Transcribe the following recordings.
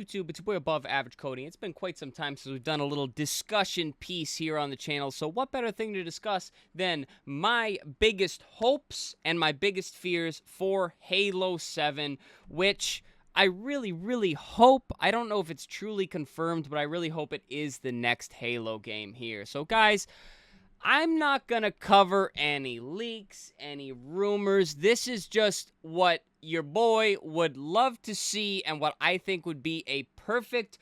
YouTube, it's your boy Above Average Coding. It's been quite some time since we've done a little discussion piece here on the channel, so what better thing to discuss than my biggest hopes and my biggest fears for Halo 7, which I really hope, I don't know if it's truly confirmed, but I really hope it is the next Halo game here. So guys, I'm not going to cover any leaks, any rumors. This is just what your boy would love to see and what I think would be a perfect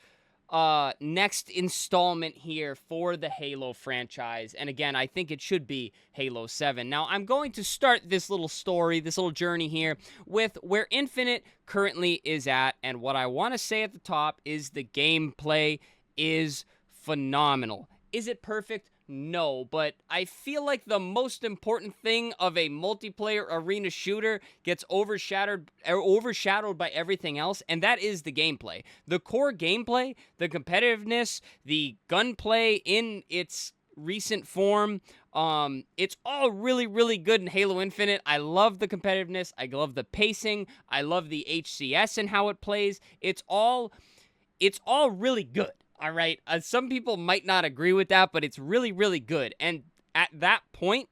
next installment here for the Halo franchise. And again, I think it should be Halo 7. Now, I'm going to start this little story, this little journey here with where Infinite currently is at. And what I want to say at the top is the gameplay is phenomenal. Is it perfect? No, but I feel like the most important thing of a multiplayer arena shooter gets overshadowed by everything else, and that is the gameplay. The core gameplay, the competitiveness, the gunplay in its recent form, it's all really good in Halo Infinite. I love the competitiveness, I love the pacing, I love the HCS and how it plays. It's all really good. All right, some people might not agree with that, but it's really good. And at that point,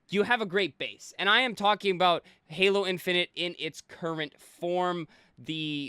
you have a great base. And I am talking about Halo Infinite in its current form.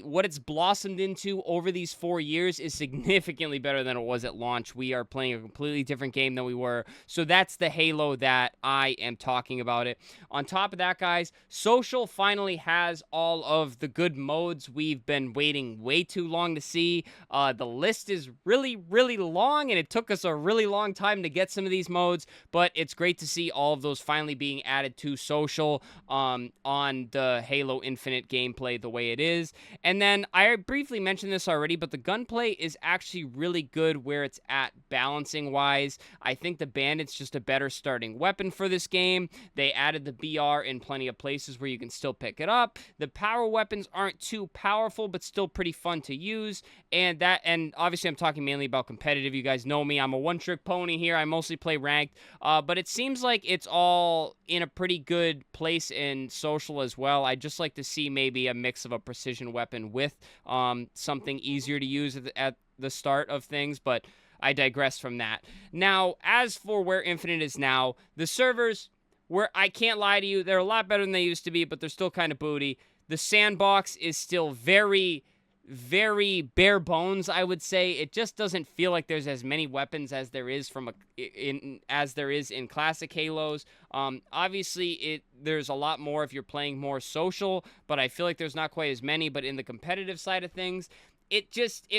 What it's blossomed into over these 4 years is significantly better than it was at launch. We are playing a completely different game than we were. So that's the Halo that I am talking about it. On top of that, guys, Social finally has all of the good modes we've been waiting way too long to see. The list is really long, and it took us a really long time to get some of these modes, but it's great to see all of those finally being added to Social on the Halo Infinite gameplay the way it is. And then I briefly mentioned this already, but the gunplay is actually really good where it's at balancing wise. I think the Bandit's just a better starting weapon for this game. They added the BR in plenty of places where you can still pick it up. The power weapons aren't too powerful, but still pretty fun to use. And obviously I'm talking mainly about competitive. You guys know me. I'm a one-trick pony here. I mostly play ranked. But it seems like it's all in a pretty good place in Social as well. I'd just like to see maybe a mix of a precision weapon with something easier to use at the start of things, but I digress from that. Now, as for where Infinite is now, the servers, where I can't lie to you, they're a lot better than they used to be, but they're still kind of booty. The sandbox is still very bare bones, I would say. It just doesn't feel like there's as many weapons as there is in classic Halos. Obviously there's a lot more if you're playing more Social, but I feel like there's not quite as many. But in the competitive side of things, it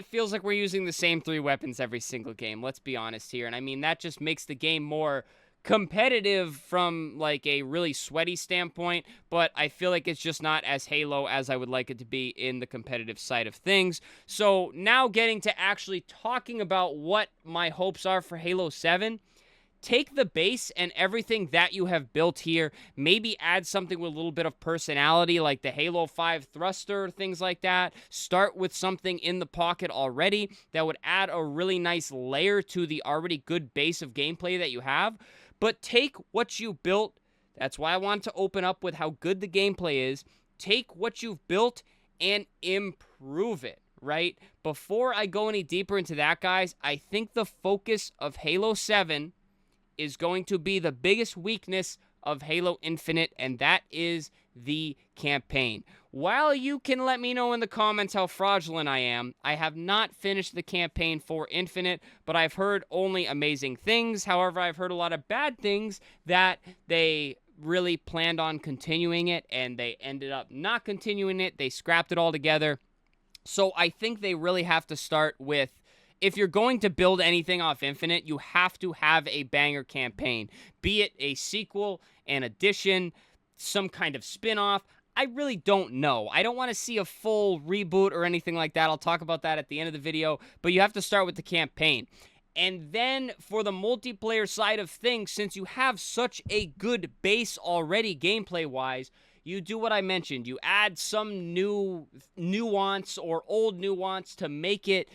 feels like we're using the same 3 weapons every single game. Let's be honest here. And I mean, that just makes the game more competitive from like a really sweaty standpoint, but I feel like it's just not as Halo as I would like it to be in the competitive side of things. So now getting to actually talking about what my hopes are for Halo 7, take the base and everything that you have built here, maybe add something with a little bit of personality like the Halo 5 thruster, things like that. Start with something in the pocket already that would add a really nice layer to the already good base of gameplay that you have. But take what you built. That's why I want to open up with how good the gameplay is. Take what you've built and improve it, right? Before I go any deeper into that, guys, I think the focus of Halo 7 is going to be the biggest weakness of Halo Infinite, and that is the campaign. While you can let me know in the comments how fraudulent I am, I have not finished the campaign for Infinite, but I've heard only amazing things. However, I've heard a lot of bad things, that they really planned on continuing it, and they ended up not continuing it. They scrapped it all together. So I think they really have to start with, if you're going to build anything off Infinite, you have to have a banger campaign. Be it a sequel, an addition, some kind of spin-off. I really don't know. I don't want to see a full reboot or anything like that. I'll talk about that at the end of the video. But you have to start with the campaign. And then for the multiplayer side of things, since you have such a good base already gameplay-wise, you do what I mentioned. You add some new nuance or old nuance to make it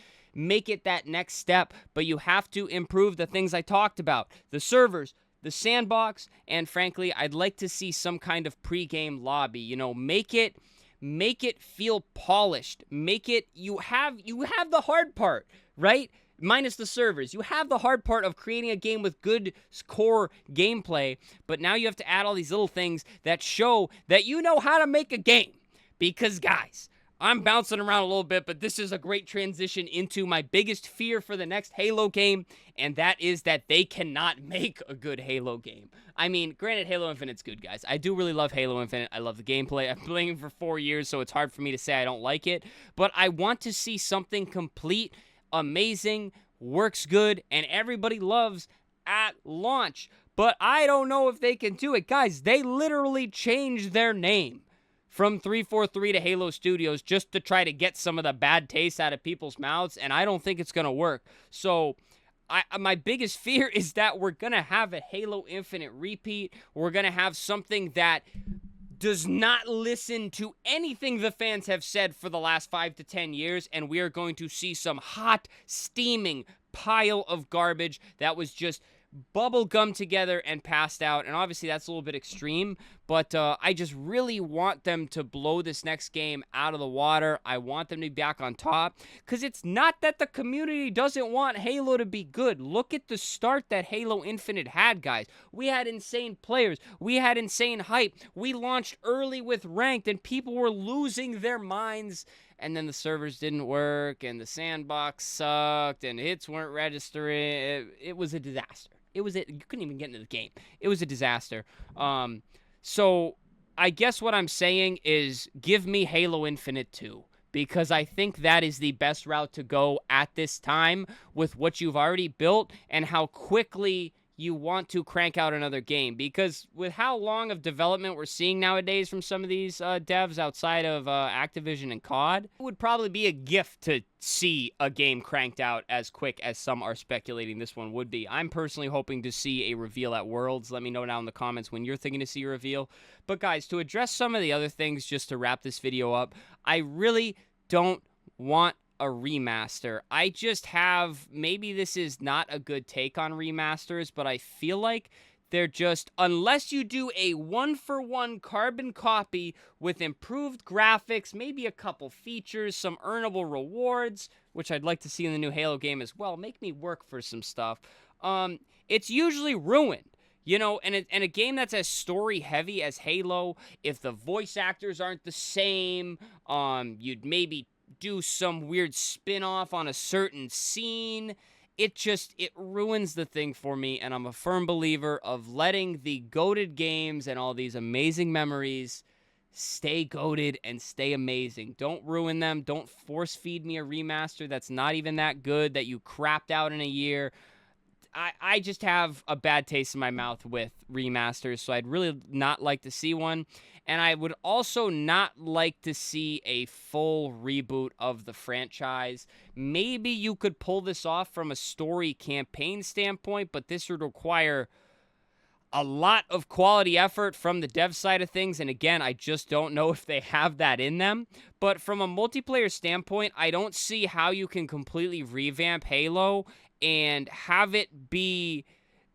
that next step, but you have to improve the things I talked about. The servers, the sandbox, and frankly, I'd like to see some kind of pre-game lobby. You know, make it make it feel polished. Make it, you have the hard part, right? Minus the servers. You have the hard part of creating a game with good core gameplay, but now you have to add all these little things that show that you know how to make a game. Because, guys, I'm bouncing around a little bit, but this is a great transition into my biggest fear for the next Halo game, and that is that they cannot make a good Halo game. I mean, granted, Halo Infinite's good, guys. I do really love Halo Infinite. I love the gameplay. I've been playing it for 4 years, so it's hard for me to say I don't like it, but I want to see something complete, amazing, works good, and everybody loves at launch. But I don't know if they can do it. Guys, they literally changed their name from 343 to Halo Studios just to try to get some of the bad taste out of people's mouths, and I don't think it's going to work. So my biggest fear is that we're going to have a Halo Infinite repeat. We're going to have something that does not listen to anything the fans have said for the last 5 to 10 years, and we are going to see some hot, steaming pile of garbage that was just bubble gum together and passed out. And obviously that's a little bit extreme, but I just really want them to blow this next game out of the water. I want them to be back on top, because it's not that the community doesn't want Halo to be good. Look at the start that Halo Infinite had, guys. We had insane players. We had insane hype. We launched early with ranked, and people were losing their minds. And then the servers didn't work, and the sandbox sucked, and hits weren't registering. It was a disaster. You couldn't even get into the game. It was a disaster. So I guess what I'm saying is give me Halo Infinite 2, because I think that is the best route to go at this time with what you've already built and how quickly you want to crank out another game. Because with how long of development we're seeing nowadays from some of these devs outside of Activision and COD, it would probably be a gift to see a game cranked out as quick as some are speculating this one would be. I'm personally hoping to see a reveal at Worlds. Let me know down in the comments when you're thinking to see a reveal. But guys, to address some of the other things, just to wrap this video up, I really don't want a remaster. I just have, maybe this is not a good take on remasters, but I feel like they're just, unless you do a one-for-one carbon copy with improved graphics, maybe a couple features, some earnable rewards, which I'd like to see in the new Halo game as well, make me work for some stuff, it's usually ruined. You know, and a game that's as story-heavy as Halo, if the voice actors aren't the same, you'd maybe do some weird spin-off on a certain scene. It ruins the thing for me, and I'm a firm believer of letting the goated games and all these amazing memories stay goated and stay amazing. Don't ruin them. Don't force feed me a remaster that's not even that good, that you crapped out in a year. I just have a bad taste in my mouth with remasters, so I'd really not like to see one. And I would also not like to see a full reboot of the franchise. Maybe you could pull this off from a story campaign standpoint, but this would require a lot of quality effort from the dev side of things. And again, I just don't know if they have that in them. But from a multiplayer standpoint, I don't see how you can completely revamp Halo and have it be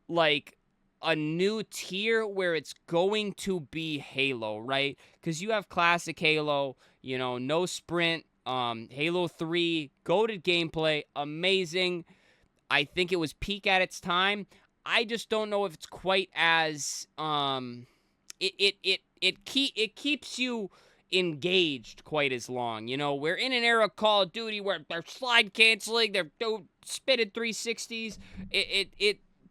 like a new tier where it's going to be Halo, right? Because you have classic Halo, you know, no sprint, Halo 3, goated gameplay, amazing. I think it was peak at its time. I just don't know if it's quite as it keeps you engaged quite as long. You know, we're in an era of Call of Duty where they're slide canceling, they're spinning 360s.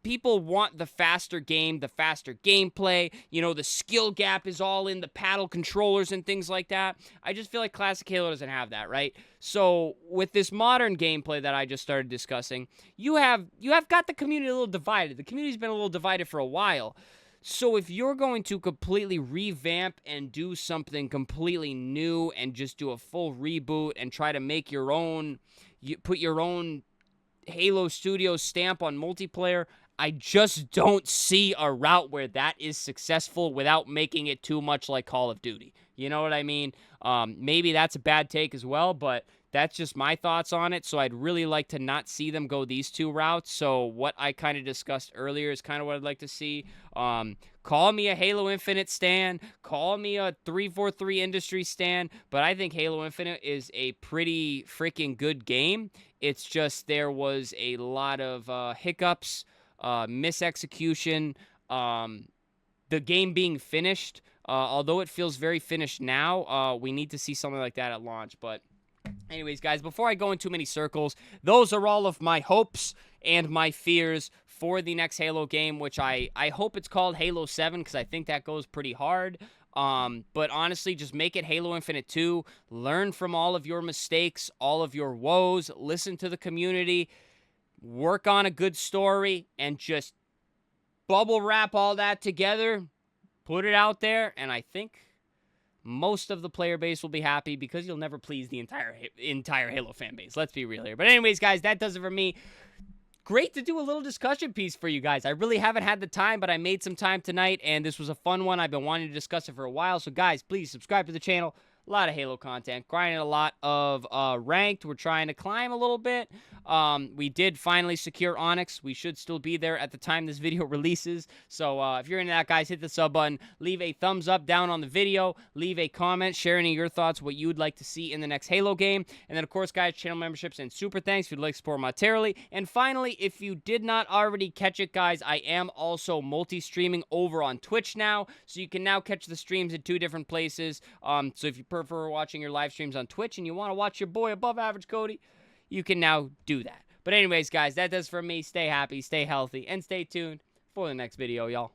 People want the faster game, the faster gameplay. You know, the skill gap is all in the paddle controllers and things like that. I just feel like classic Halo doesn't have that, right? So with this modern gameplay that I just started discussing, you have got the community a little divided. The community's been a little divided for a while. So if you're going to completely revamp and do something completely new and just do a full reboot and try to make your own, put your own Halo Studios stamp on multiplayer, I just don't see a route where that is successful without making it too much like Call of Duty. You know what I mean? Maybe that's a bad take as well, but That's just my thoughts on it. So I'd really like to not see them go these two routes. So what I kind of discussed earlier is kind of what I'd like to see. Call me a Halo Infinite stan, call me a 343 Industry stan, but I think Halo Infinite is a pretty freaking good game. It's just there was a lot of hiccups, misexecution, the game being finished. Although it feels very finished now, we need to see something like that at launch. But anyways, guys, before I go in too many circles, those are all of my hopes and my fears for the next Halo game, which I hope it's called Halo 7, because I think that goes pretty hard. But honestly, just make it Halo Infinite 2. Learn from all of your mistakes, all of your woes. Listen to the community. Work on a good story, and just bubble wrap all that together. Put it out there, and I think most of the player base will be happy, because you'll never please the entire Halo fan base. Let's be real here. But anyways, guys, that does it for me. Great to do a little discussion piece for you guys. I really haven't had the time, but I made some time tonight, and this was a fun one. I've been wanting to discuss it for a while. So, guys, please subscribe to the channel. A lot of Halo content. Grinding a lot of ranked. We're trying to climb a little bit. We did finally secure Onyx. We should still be there at the time this video releases. So if you're into that, guys, hit the sub button. Leave a thumbs up down on the video. Leave a comment. Share any of your thoughts, what you would like to see in the next Halo game. And then, of course, guys, channel memberships and super thanks if you'd like to support monetarily. And finally, if you did not already catch it, guys, I am also multi-streaming over on Twitch now. So you can now catch the streams in 2 different places. So if you prefer watching your live streams on Twitch and you want to watch your boy Above Average Cody, you can now do that. But anyways, guys, that does for me. Stay happy, stay healthy, and stay tuned for the next video, y'all.